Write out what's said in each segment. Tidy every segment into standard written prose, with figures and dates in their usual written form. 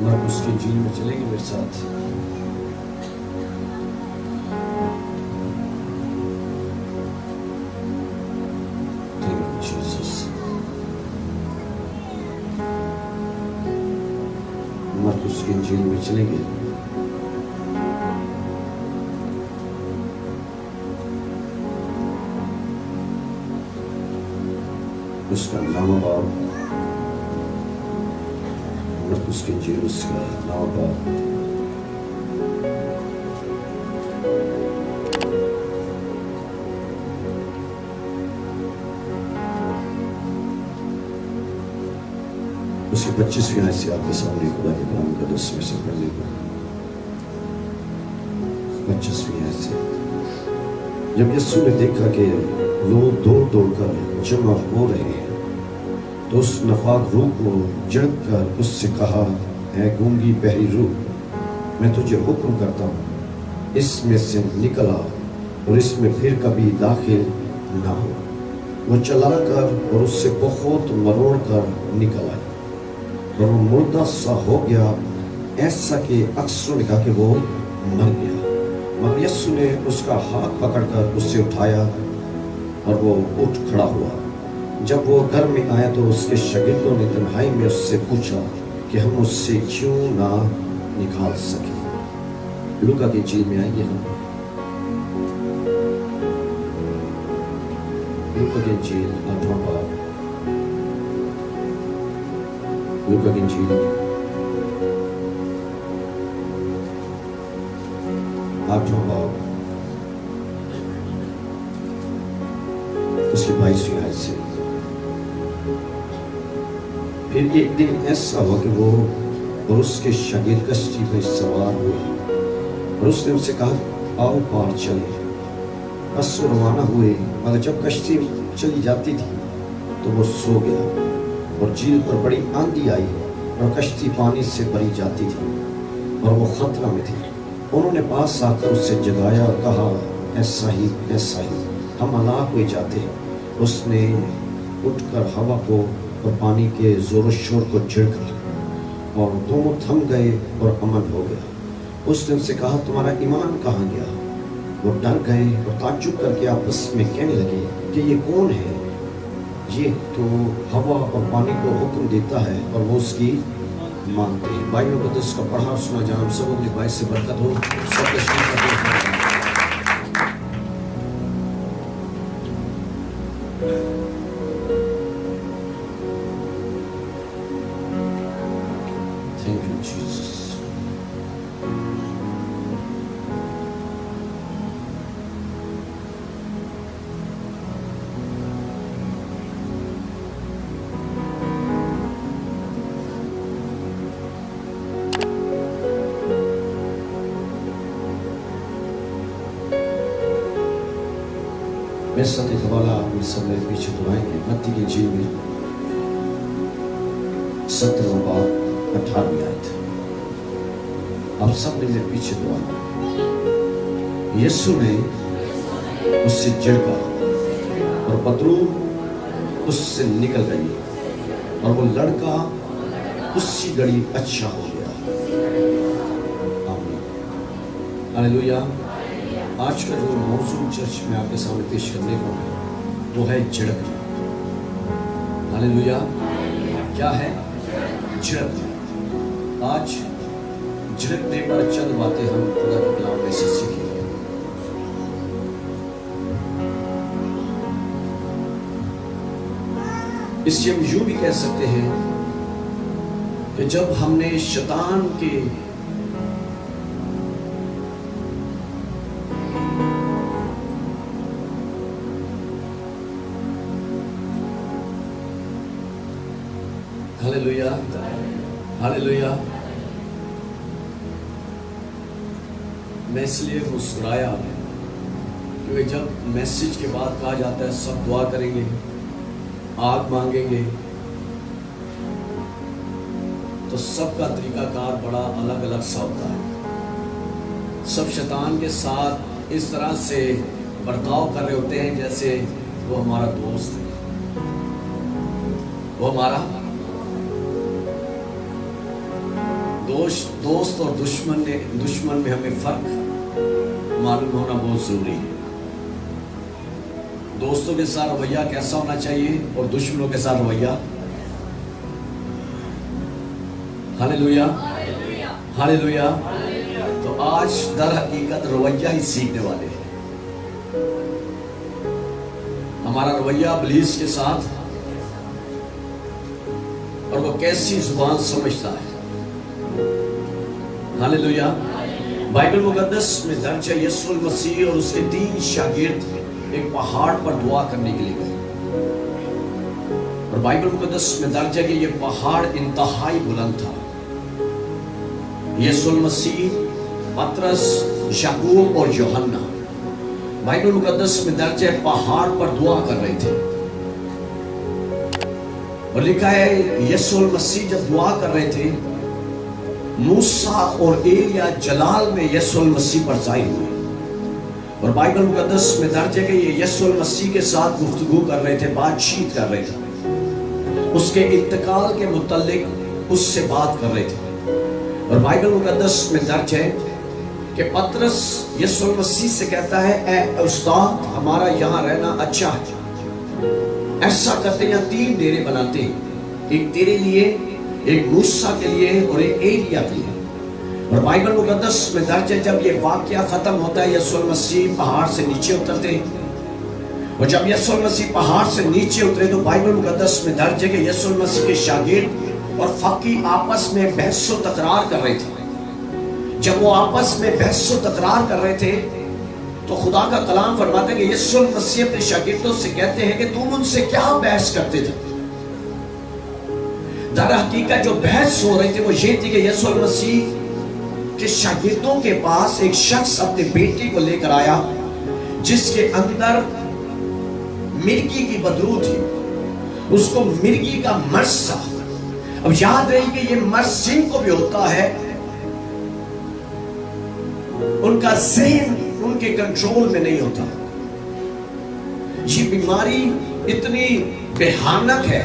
मरकुस की इंजील में चलेंगे मेरे साथ। Thank you, Jesus. मरकुस की इंजील में चलेंगे। उसका नाम बाब, मरकुस की इंजील उसका नाम बाब। उसकी 25वीं आयत से आपके सामने खुदा के कलाम का 10 में से पढ़ने को। 25वीं आयत से, जब यीशु ने देखा कि लोग दौड़ दौड़ कर जमा हो रहे हैं, तो उस नापाक रूह को झड़क कर उससे कहा, ऐ गूंगी बहरी रूह, मैं तुझे हुक्म करता हूँ, इसमें से निकल आ और इसमें फिर कभी दाखिल ना हो। वो चला कर और उससे बहुत मरोड़ कर निकल आई और वो मुर्दा सा हो गया, ऐसा कि अक्सरों ने कहा कि वो मर गया। मगर यीशु ने उसका हाथ पकड़कर उससे उठाया और वो उठ खड़ा हुआ। जब वो घर में आया तो उसके शागिर्दों ने तन्हाई में उससे पूछा कि हम उससे क्यों ना निकाल सके। लूका की इंजील में आएंगे हम। लूका की इंजील 8वां बाब। लूका की इंजील 8वां बाब उसकी 22वीं आयत से। फिर एक दिन ऐसा हुआ कि वो और उसके शागिर्द कश्ती में सवार हुए और उसने उनसे कहा, आओ पार चले। बस रवाना हुए, मगर जब कश्ती चली जाती थी तो वो सो गया और झील पर बड़ी आंधी आई और कश्ती पानी से भरी जाती थी और वो खतरा में थी। उन्होंने पास आकर उससे जगाया और कहा, ऐसा ही हम हलाक हुए जाते हैं। उसने उठकर हवा को और पानी के जोर शोर को झिड़का और दोनों थम गए और अमन हो गया। उसने उनसे कहा, तुम्हारा ईमान कहाँ गया? वो डर गए और ताज्जुब करके आपस में कहने लगे कि ये कौन है? ये तो हवा और पानी को हुक्म देता है और वो उसकी मानते हैं। भाइयों को इसका पढ़ा सुना जाना सबों के भाई से बरकत हो। Thank you, Jesus. मैं सत्य हवाला अपने समय पीछे दोहराएंगे। मत्ती की इंजील में 17वां बाब 18वीं आयत। आप सब ने मेरे पीछे दोहराना। यीशु ने उससे झिड़का और बदबू उससे निकल गई और वो लड़का उसी घड़ी अच्छा हो गया। आमीन, हालेलुया। आज का जो मौजूद चर्च में आपके सामने पेश करने को है वो है झिड़कना। हालेलुया। क्या है? झिड़कना। आज झिड़कने पर चंद बातें हम खुदा के कलाम में से सीखेंगे। इससे हम यूं भी कह सकते हैं कि जब हमने शैतान के हालेलुया, हालेलुया। मैं इसलिए मुस्कुराया क्योंकि जब मैसेज के बाद कहा जाता है सब दुआ करेंगे, आग मांगेंगे, तो सबका तरीकाकार बड़ा अलग अलग सा होता है। सब शैतान के साथ इस तरह से बर्ताव कर रहे होते हैं जैसे वो हमारा दोस्त है, वो हमारा दोस्त और दुश्मन में हमें फर्क मालूम होना बहुत जरूरी है। दोस्तों के साथ रवैया कैसा होना चाहिए और दुश्मनों के साथ रवैया। Hallelujah, hallelujah. तो आज दर हकीकत रवैया ही सीखने वाले हैं। हमारा रवैया इब्लीस के साथ, और वो कैसी जुबान समझता है। हालेलुया। बाइबल मुकद्दस में दर्ज है यीशु मसीह और उसके 3 शागिर्द एक पहाड़ पर दुआ करने के लिए गए, और बाइबल मुकद्दस में दर्ज है कि ये पहाड़ इंतहाई बुलंद था। यीशु मसीह, पतरस, याकूब और यूहन्ना बाइबल मुकद्दस में दर्ज है पहाड़ पर दुआ कर रहे थे। और लिखा है यीशु मसीह जब दुआ कर रहे थे, मूसा और एलिया जलाल में यीशु मसीह पर जाहिर हुए। और बाइबल मुकद्दस में दर्ज है कि ये यीशु मसीह के साथ गुफ्तगू कर रहे थे, बातचीत कर रहे थे, उसके इंतकाल के मुतालिक उससे बात कर रहे थे। और बाइबल मुकद्दस में दर्ज है कि पतरस यीशु मसीह से कहता है, ए उस्ताद, हमारा यहाँ रहना अच्छा है। ऐसा करते हैं 3 डेरे बनाते हैं, एक तेरे लिए, एक मूसा के लिए और एक एलिया के लिए। और बाइबल मुकद्दस में दर्ज है जब ये वाकया खत्म होता है, यीशु मसीह पहाड़ से नीचे उतरते हैं। और जब यीशु मसीह पहाड़ से नीचे उतरे तो बाइबल मुकद्दस में दर्ज है कि यीशु मसीह के शागिर्द और फकी आपस में बहसो तकरार कर रहे थे। जब वो आपस में बहसो तकरार कर रहे थे तो खुदा का कलाम फरमाता है कि यीशु मसीह अपने शागिर्दों से कहते हैं कि तुम उनसे क्या बहस करते थे। दर हकीकत जो बहस हो रही थी वो ये थी कि यीशु मसीह के शागिर्दों के पास एक शख्स अपने बेटे को लेकर आया जिसके अंदर मिर्गी की बदबू थी, उसको मिर्गी का मर्ज था। अब याद रही कि ये मर्ज जिनको भी होता है उनका ज़हन उनके कंट्रोल में नहीं होता। ये बीमारी इतनी भयानक है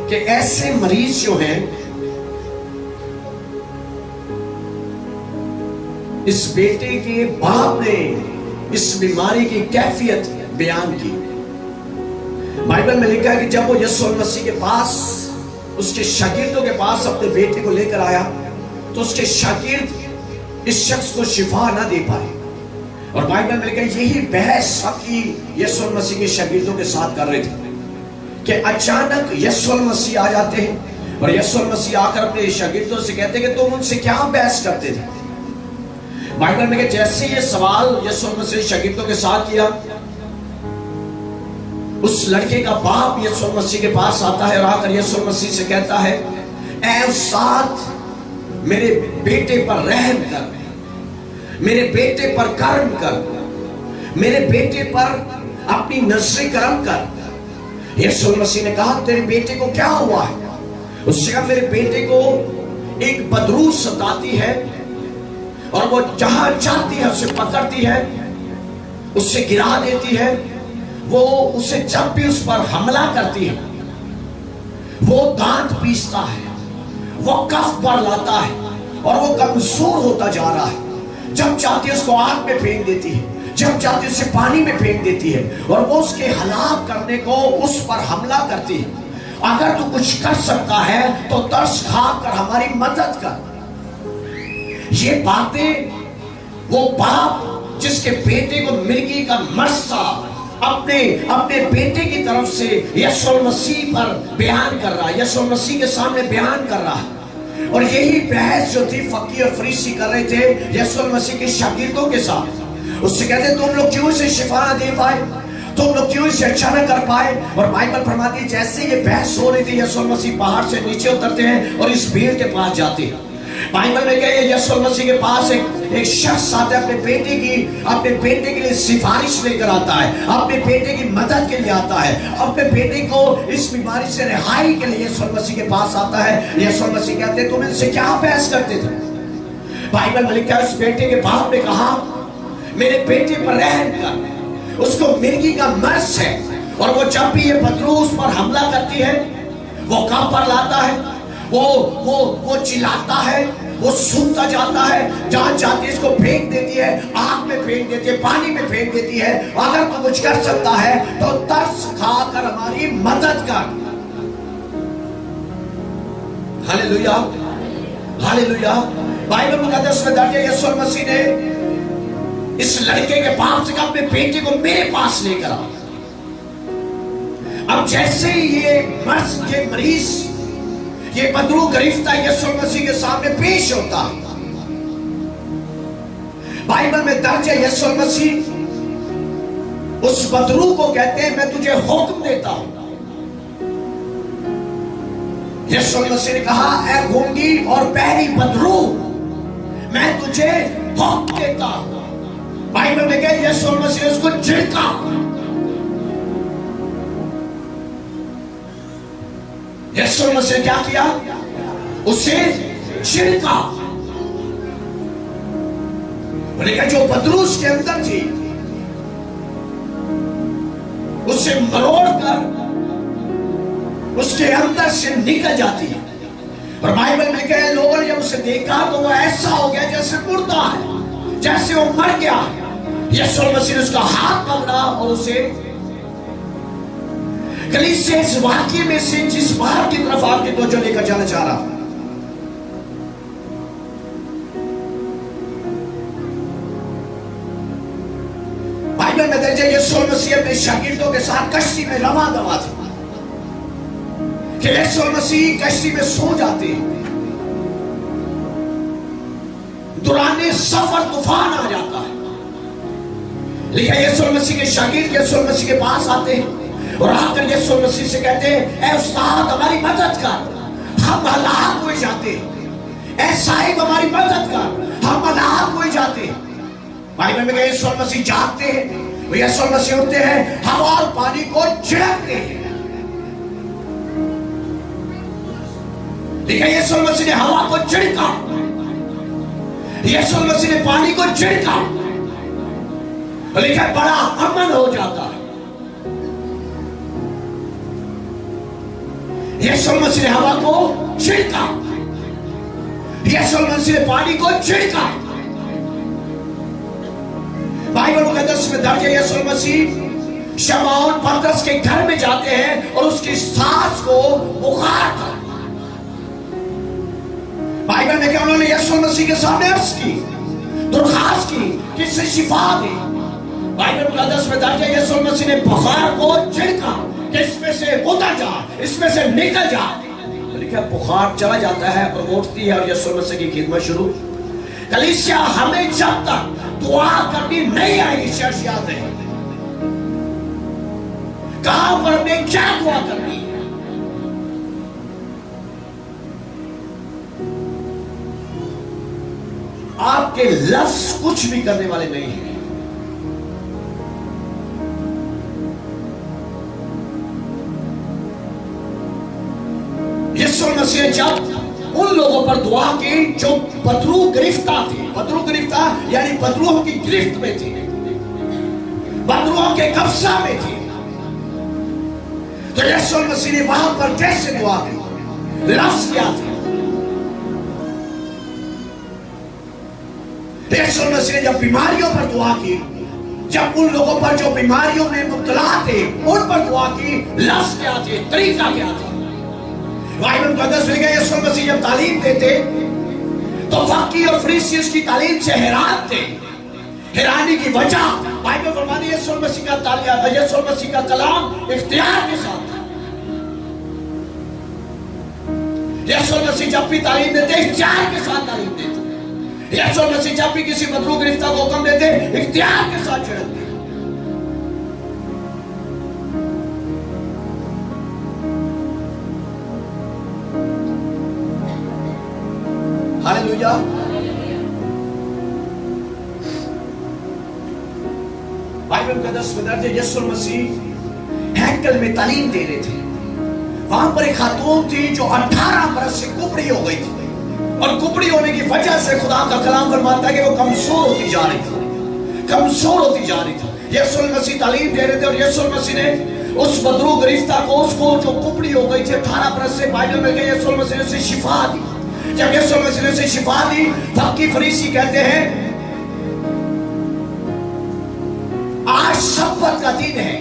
कि ऐसे मरीज जो हैं, इस बेटे के बाप ने इस बीमारी की कैफियत बयान की। बाइबल में लिखा है कि जब वो यीशु मसीह के पास, उसके शागिर्दों के पास अपने बेटे को लेकर आया तो उसके शागिर्द इस शख्स को शिफा ना दे पाए। और बाइबल में लिखा है यही बहस फकी यीशु मसीह के शागिर्दों के साथ कर रहे थे कि अचानक यीशु मसीह आ जाते हैं और यीशु मसीह आकर अपने शागिर्दों से कहते हैं कि तुम उनसे क्या बहस करते थे। बाइबल में जैसे ये सवाल यीशु मसीह शागिर्दों के साथ किया, उस लड़के का बाप यीशु मसीह के पास आता है और आकर यीशु मसीह से कहता है, ऐ उस्ताद, मेरे बेटे पर रहम कर, मेरे बेटे पर करम कर, मेरे बेटे पर अपनी नजर करम कर। यीशु मसीह ने कहा, तेरे बेटे को क्या हुआ है? उससे कहा, मेरे बेटे को एक बदबू सताती है और वो जहां जाती है उसे पकड़ती है, उससे गिरा देती है, वो उसे जब भी उस पर हमला करती है वो दांत पीसता है, वो कफ पर लाता है और वो कमजोर होता जा रहा है। जब चाहती है उसको आग में फेंक देती है, जब चाहती है उसे पानी में फेंक देती है और वो उसके हलाक करने को उस पर हमला करती है। अगर तू कुछ कर सकता है तो तरस खाकर हमारी मदद कर। ये बातें वो बाप जिसके बेटे को मिर्गी का मर्ज था अपने बेटे की तरफ से यीशु मसीह पर बयान कर रहा है, यीशु मसीह के सामने बयान कर रहा है। और यही बहस जो थी फकीर और फरीसी कर रहे थे यीशु मसीह के शागिर्दों के साथ। उससे कहते तुम लोग क्यों इसे शिफा ना दे पाए, तुम लोग क्यों इसे अच्छा ना कर पाए। और बाइबल फरमाती है जैसे ये बहस हो रही थी यीशु मसीह पहाड़ से नीचे उतरते हैं और इस भीड़ के पास जाते हैं। बाइबल में कहे यीशु मसीह के पास एक शख्स आता है, अपने बेटे के लिए सिफारिश लेकर आता है, अपने बेटे की मदद के लिए आता है, अपने बेटे को इस बीमारी से रिहाई के लिए यीशु मसीह के पास आता है। यीशु मसीह कहते हैं तुम इनसे क्या बहस करते थे। बाइबल में लिखा है उस बेटे के बाप ने कहा मेरे बेटे पर रहम कर, उसको मिर्गी का मर्ज है और वो जब भी ये बदबू उस पर हमला करती है वो कहां पर लाता है, वो चिल्लाता है, वो सूखता जाता है, जहां जाती है इसको फेंक देती है, आग में फेंक देती है, पानी में फेंक देती है। अगर तू कुछ कर सकता है तो तरस खाकर हमारी मदद कर। Hallelujah, hallelujah. बाइबल में कहते हैं उसमें दर्ज है यीशु मसीह ने इस लड़के के पाप से कहा अपने बेटे को मेरे पास लेकर आओ। अब जैसे ही ये मरीज, ये बदरू गिरफ्ता यीशु मसीह के सामने पेश होता, बाइबल में दर्ज है यीशु मसीह उस बदरू को कहते हैं मैं तुझे हुक्म देता हूं। यीशु मसीह ने कहा ऐ गूंगी और बहरी बदरू, मैं तुझे हुक्म देता हूं। बाइबल में कहते यीशु मसीह ने उसको झिड़का। यीशु मसीह ने क्या किया? उसे छिड़का। लेकिन जो बदरू उसके अंदर थी उसे मरोड़कर उसके अंदर से निकल जाती है। और बाइबल में कहे लोगों ने जब उसे देखा तो वो ऐसा हो गया जैसे मुर्दा है, जैसे वो मर गया। यीशु मसीह ने उसका हाथ पकड़ा और उसे कलीसिया इस वाक्य में से जिस बात की तरफ आपकी तवज्जो लेकर जाना चाह रहा, बाइबल में दर्ज है यीशु मसीह अपने शागिर्दों के साथ कश्ती में रवा दवा थे कि यीशु मसीह कश्ती में सो जाते हैं। दौरान सफर तूफान आ जाता है, लेकिन यीशु मसीह के शागिर्द यीशु मसीह के पास आते हैं और आकर यीशु मसीह से कहते हैं ऐ उस्ताद हमारी मदद कर, हम हलाक हो जाते हैं। ऐ साहिब हमारी मदद कर, हम हलाक हो जाते हैं। बाइबल में यीशु मसीह जागते हैं, यीशु मसीह उठते हैं, हवा और पानी को छिड़कते हैं। देखिए यीशु मसीह ने हवा को छिड़का, यीशु मसीह ने पानी को छिड़का, लेकिन बड़ा अमन हो जाता है। यीशु मसीह ने हवा को छिड़का, यीशु मसीह ने पानी को छिड़का। बाइबल में 10 में दर्ज है यीशु मसीह शमौन पतरस के घर में जाते हैं और उसकी सास को बुखार था। बाइबल में क्या उन्होंने यीशु मसीह के सामने अर्ज की, दरखास्त की कि इसे शिफा दे। बाइबल में 10 में दर्ज है यीशु मसीह ने बुखार को छिड़का कि इसमें से उतर जा, इसमें से निकल जा। लिखा बुखार चला जाता है और उठती है और यीशु मसीह की खिदमत शुरू। कलीसिया हमें जब तक दुआ करनी नहीं आएगी, शर्त याद है कहां पर हमें क्या दुआ करनी है। आपके लफ्ज कुछ भी करने वाले नहीं हैं। यीशु मसीह जब उन लोगों पर दुआ की जो बदरू गिरफ्तार थे, बदरू गिरफ्तार यानी बदरूओं की गिरफ्त में थे, बदरूओं के कब्जा में थे, तो यीशु मसीह ने वहां पर कैसे दुआ की, लफ्ज क्या थे? यीशु मसीह ने जब बीमारियों पर दुआ की, जब उन लोगों पर जो बीमारियों में मुब्तला थे उन पर दुआ की, लफ्ज क्या थे, तरीका क्या था? बाइबल ब्रदर्स में गए यीशु मसीह जब तालीम देते तो फकीह और फरीसी उसकी तालीम से हैरान थे। हैरानी की वजह बाइबल फरमाती है यीशु मसीह का कलाम इख्तियार के साथ था। यीशु मसीह जब भी तालीम देते इख्तियार के साथ तालीम देते। यीशु मसीह जब भी किसी बदरू गिरफ्तार को हुक्म देते इख्तियार के साथ छिड़कते। हालेलुया। बाइबल का 10 में दर्ज है यीशु मसीह हैकल में तालीम दे रहे थे। वहां पर एक खातून थी जो 18 बरस से कुबड़ी हो गई थी और कुबड़ी होने की वजह से खुदा का कलाम फरमाता है कि वो कमजोर होती जा रही थी, कमजोर होती जा रही थी। यीशु मसीह तालीम दे रहे थे और यीशु मसीह ने उस बदरू गरिश्ता को, उसको जो कुपड़ी हो गई थी 18 बरस से, बाइबल में यीशु मसीह ने उसे शिफा दी। जब यीशु मसीह ने उसे शिफा दी, फकीह फरीसी कहते हैं आज शब्बत का दिन है,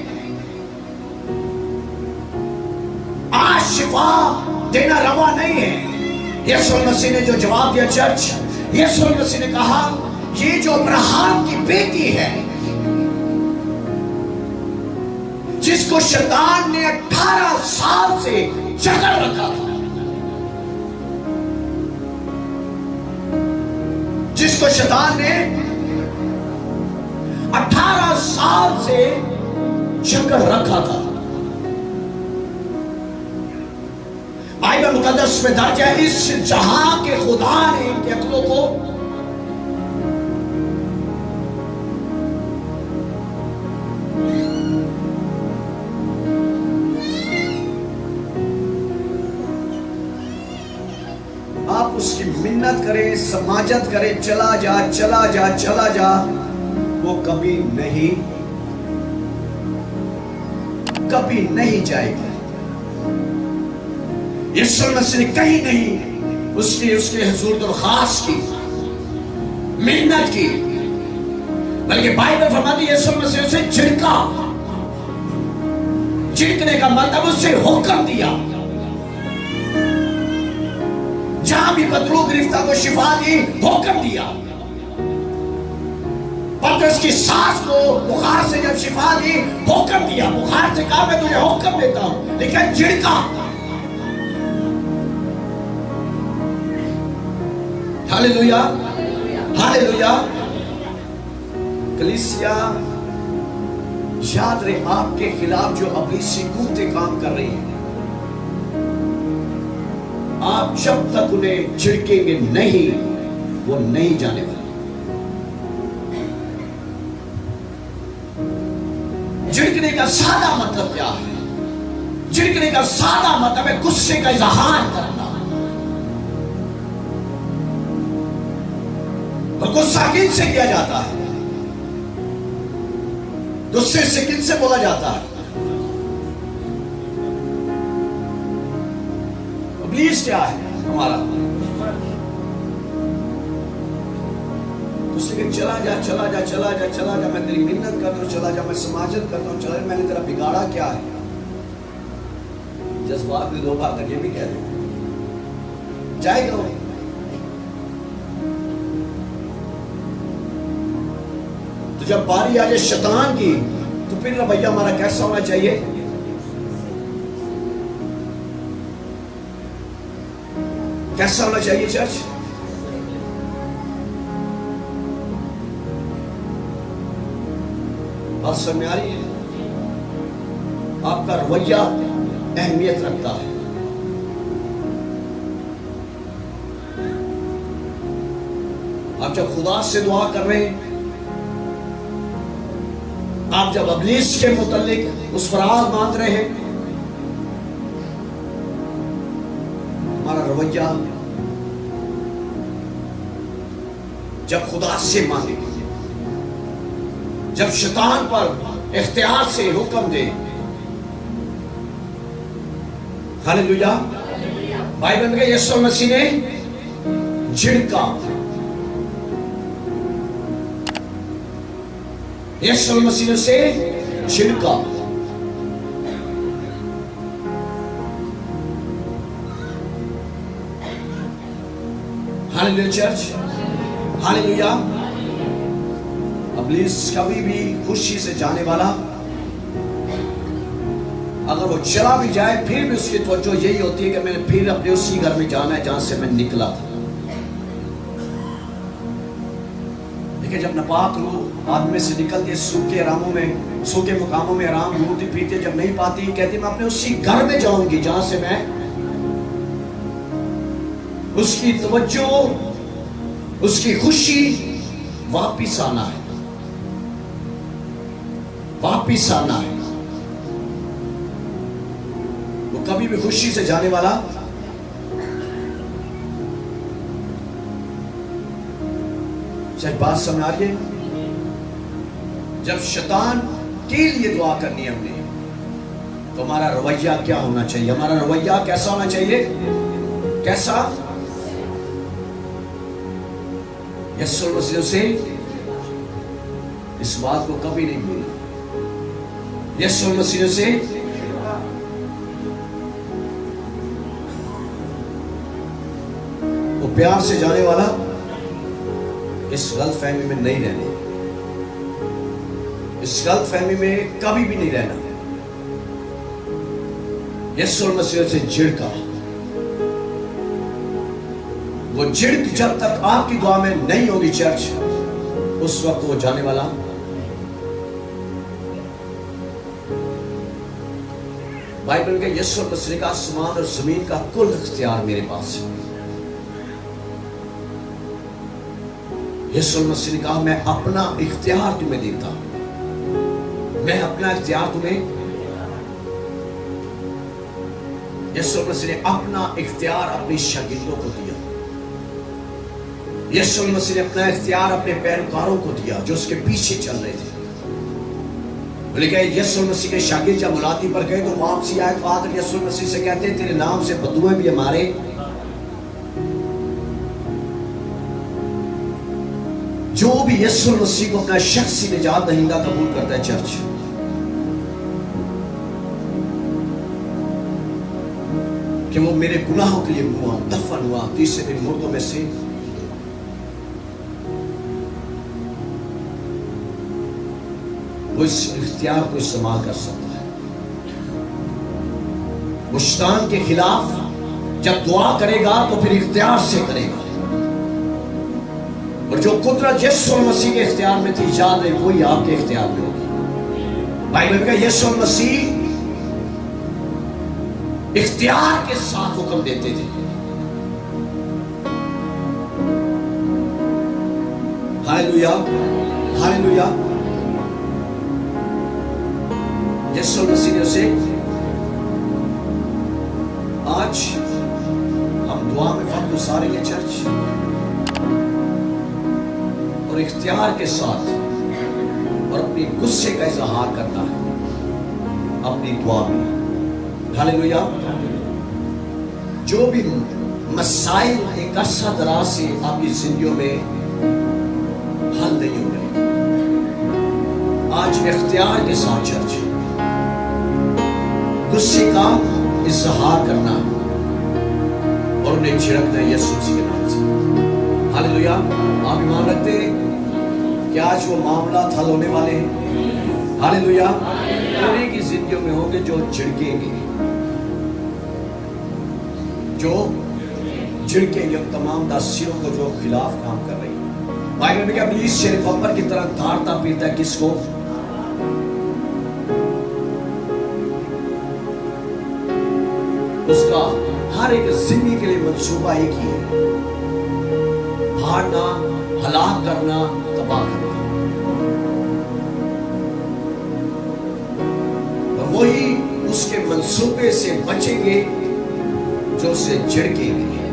आज शिफा देना रवा नहीं है। यीशु मसीह ने जो जवाब दिया चर्च, यीशु मसीह ने कहा ये जो अब्राहम की बेटी है, जिसको शैतान ने 18 साल से जकड़ रखा था, जिसको शैतान ने 18 साल से जकड़ रखा था, बाइबल मुकद्दस में दर्ज है, इस जहां के खुदा ने इनके अक्लों को आप उसकी मिन्नत करें, समाजत करें, चला जा चला जा चला जा, वो कभी नहीं जाएगा। यीशु मसीह ने कहीं नहीं उसके हुजूर दरख्वास्त की, मिन्नत की, बल्कि बाइबल फरमाती है यीशु मसीह उसे झिड़का। झिड़कने का मतलब उससे हुक्म दिया। जहां भी बदरू गिरफ्तार को शिफा दी, हुक्म दिया। पतरस की सास को बुखार से जब शिफा दी, हुक्म दिया। बुखार से कहा मैं तुझे हुक्म देता हूं, लेकिन झिड़का। Hallelujah, hallelujah. कलीसिया, याद रहे आपके खिलाफ जो अबलीसी कुत्ते काम कर रही हैं, आप जब तक उन्हें झिड़केंगे नहीं, वो नहीं जाने वाले। झिड़कने का सादा मतलब क्या है? झिड़कने का सादा मतलब है गुस्से का इजहार करना। और गुस्सा किन से किया जाता है? गुस्से से किन से बोला जाता है? इब्लीस क्या है हमारा? उससे चला जा चला जा चला जा चला जा, मैं तेरी मिन्नत करता हूं, चला जा, मैं समाजत करता हूं, चला जा, मैंने तेरा बिगाड़ा क्या है? जज्बात में 2 बार तक ये भी कह रहे जाएगा वो। तो जब बारी आ जाए शैतान की, तो फिर रवैया हमारा कैसा होना चाहिए? कैसा होना चाहिए चर्च? बात समझ में आ रही है? आपका रवैया अहमियत रखता है। आप जब खुदा से दुआ कर रहे हैं, आप जब अबलीस के मुतालिक उस फराग मांग रहे हैं, हमारा रवैया जब खुदा से मांगे, जब शैतान पर इख्तियार से हुक्म दे। हालेलुया। बाइबल में यीशु मसीह ने झिड़का, यीशु मसीह से झिड़का। Hallelujah church, hallelujah. इब्लीस कभी भी खुशी से जाने वाला, अगर वो चला भी जाए फिर भी उसकी तवज्जो यही होती है कि मैंने फिर अपने उसी घर में जाना है जहां से मैं निकला था। लेकिन जब नापाक रूह आदमी से निकलती है, सूखे आरामों में, सूखे मुकामों में आराम ढूंढती फिरती, जब नहीं पाती, कहती मैं अपने उसी घर में जाऊंगी जहां से मैं, उसकी तवज्जो, उसकी खुशी वापिस आना है, वापिस आना है। वो कभी भी खुशी से जाने वाला सच बात समझ आ रही है? जब शैतान के लिए दुआ करनी है हमने, तो हमारा रवैया क्या होना चाहिए? हमारा रवैया कैसा होना चाहिए? कैसा? यीशु मसीह से इस बात को कभी नहीं भूलना। यीशु मसीह से वो प्यार से जाने वाला, इस गलतफहमी में नहीं रहना, इस गलतफहमी में कभी भी नहीं रहना। यीशु मसीह से झिड़का, वो झिड़क जब तक आपकी दुआ में नहीं होगी चर्च, उस वक्त वो जाने वाला। बाइबल के यीशु मसीह का आसमान और जमीन का कुल इख्तियार मेरे पास है। यीशु मसीह ने कहा, मैं अपना इख्तियार तुम्हें देता हूं, मैं अपना इख्तियार तुम्हें। यीशु मसीह ने अपना इख्तियार अपने शागिर्दों को दिया। यीशु मसीह ने अपना इख्तियार अपने पैरोकारों को दिया जो उसके पीछे चल रहे थे। लेकिन यीशु मसीह के शागिर्द जब मुलाकात पर गए तो वापसी आए तो आकर यीशु मसीह से कहते, तेरे नाम से बदुएं भी हमारे। जो भी यीशु मसीह को अपना शख्सी निजात दहिंदा कबूल करता है चर्च, कि वो मेरे गुनाहों के लिए हुआ, दफन हुआ, तीसरे दिन मुर्दों में से, वो इस इख्तियार को इस्तेमाल कर सकता है। वो शैतान के खिलाफ जब दुआ करेगा तो फिर इख्तियार से करेगा, और जो कुदरत यीशु मसीह के इख्तियार में थी, याद है, वही आपके इख्तियार में होगी। बाइबल का यीशु मसीह इख्तियार के साथ हुक्म देते थे। Hallelujah, hallelujah. यीशु मसीह ने उसे, आज हम दुआ में वक्त गुजारेंगे चर्च, और इख्तियार के साथ और अपने गुस्से का इजहार करना है अपनी दुआ में। हालेलुया। जो भी मसाइल एक अरसा दराज से आपकी जिंदगियों में हल नहीं हो रहे, आज इख्तियार के साथ चर्च गुस्से का इजहार करना और उन्हें छिड़कना है यीशु मसीह के नाम से। हालेलुया। आप ईमान रखते हैं कि आज वो मामला हल होने वाले हैं। हालेलुया। उन्हीं की जिंदगियों में होंगे जो झिड़केंगे, जो झिड़केंगे तमाम दासियों को जो खिलाफ काम कर रही है। बाइबल में क्या, इब्लीस शेर बब्बर की तरह धारता पीता है किसको? उसका हर एक जिंदगी के लिए मंसूबा एक ही है, फाड़ना, हलाक करना, तबाह करना। और वही उसके मंसूबे से बचेंगे जो उसे झिड़केंगे,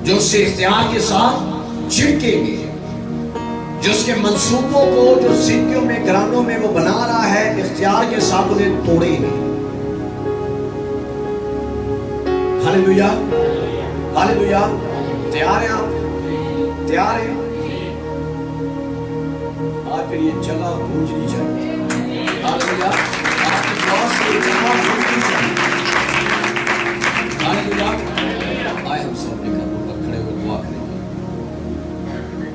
जो उससे इख्तियार के साथ झिड़केंगे, जो उसके मंसूबों को जो जिंदगियों में घरानों में वो बना रहा है, इख्तियार के साथ उन्हें तोड़ेंगे। Hallelujah, hallelujah. तैयार हैं आप? तैयार हैं? आज फिर ये जगह गूंजनी चाहिए। हालेलुया। आपकी दुआ से ये जगह गूंजनी चाहिए।